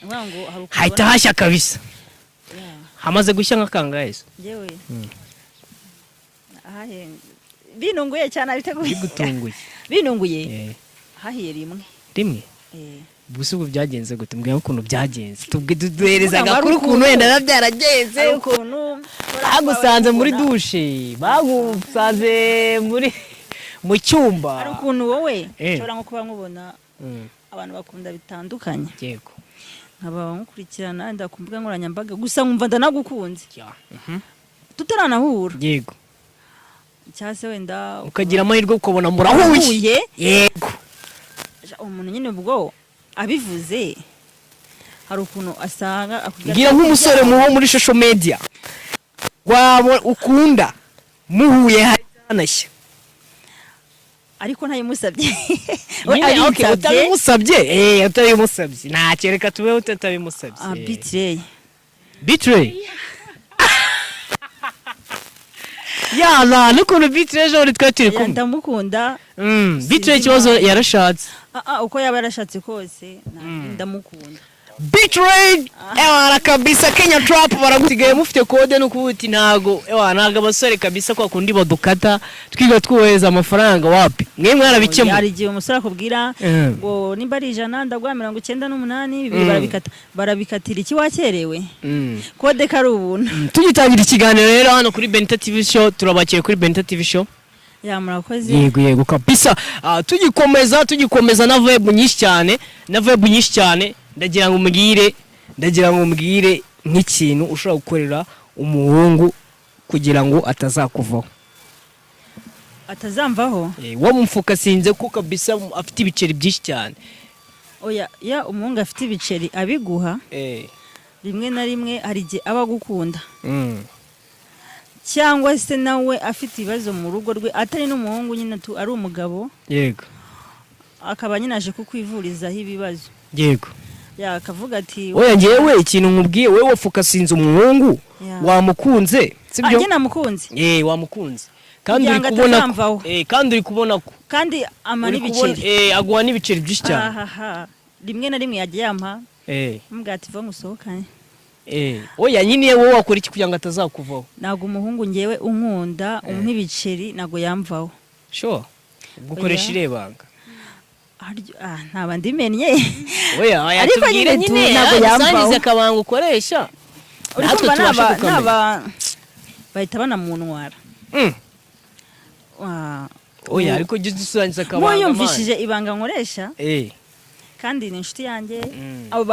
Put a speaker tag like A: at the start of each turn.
A: Ngo
B: hahita hashya kabisa. Hamaze gushya nk'akangahe se?
A: Jewe. Binunguye cyane abiteguye.
B: Bigutunguye.
A: Binunguye. Hahiye rimwe.
B: Rimwe? Buso ubu byagenze gute mbwira ukuntu byagenze. Duhereza gakuru ukuntu wenda byaragenze
A: ukuntu
B: bagusanze muri dushe, bagusanze muri mu cyumba.
A: Ari ukuntu wowe ushobora nko kuba nkubona abantu bakunda bitandukanye.
B: Yego.
A: Nkaba nkukurikirana ndakumbuga nkoranyambaga gusa nkumva ndanagukunze. Tutaranahura.
B: Yego.
A: Cyase wenda
B: ukagira amahirwe ukabona murahuye. Yego.
A: Umuntu nyine ubwo abivuze hari ukuntu asanga
B: akubwira nk'umusore muho muri social media wabo ukunda muhuye hanashya
A: ariko ntayimusabye.
B: Okay, utabimusabye utabimusabye nta kereka tube utabimusabye. Betray nukuntu Betray ejo twari turi kumwe
A: ndamukunda.
B: Betray ikibazo yarashatse
A: uko yaba yarashatse kose ndamukunda.
B: Betray kabisa Kenya Trap baragusigaye mufite kode no kubuti ntago abasore kabisa kwa kundi badukata twiga twuheza amafaranga wapi mwe mwarabikemura.
A: Yari giye umusore akubwira ngo nimba ari 100 ndagwa 98 barabikatira iki wakerewe kode kari ubuntu.
B: Tugitangira ikiganiro rero hano kuri Benita TV show turabakiye kuri Benita TV show.
A: Murakoze.
B: Yego kabisa. Tugikomeza na vibe nyinshi cyane ndagira ngo mbwire nk'ikintu ushobora gukorera umuhungu kugira ngo atazakuvaho.
A: Atazamvaho?
B: Wo mumfuka sinze ko kabisa afite ibiceri byinshi cyane.
A: Oya umuhungu afite ibiceri abiguha. Rimwe na rimwe hari igihe aba gukunda. Cyangwa se nawe afite ibibazo mu rugo rwe atari n'umuhungu nyine ari umugabo.
B: Yego.
A: Akaba nyine aje kukwivurizaho ibibazo.
B: Yego.
A: Akavuga ati
B: oya ngewe ikintu nkubwiye wewe wafuka sinze umuhungu wamukunze sibyo?
A: Ajye namukunze.
B: Wamukunze. Kandi uri kubona ko
A: kandi ama n'ibiceri.
B: Aguha n'ibiceri byinshi cyane.
A: Rimwe na rimwe yagiye yampa. Mbwa ati va ngusohokane.
B: Oya nyine wowe wakora iki kugira ngo atazakuvaho?
A: Nago umuhungu ngewe unkunda nk'ibiceri nago yamvaho.
B: Sure. Gukoresha irebanga.
A: Ntaba ndimenye.
B: Oya tubwire nyine nago yamvaho akabanga ukoresha.
A: Natwe tubasha kukamenya. Bahita banamunwara.
B: Oya ariko jye dusangiza akabanga.
A: Mo yumvishije ibanga nkoresha. Kandi ni inshuti yanjye abo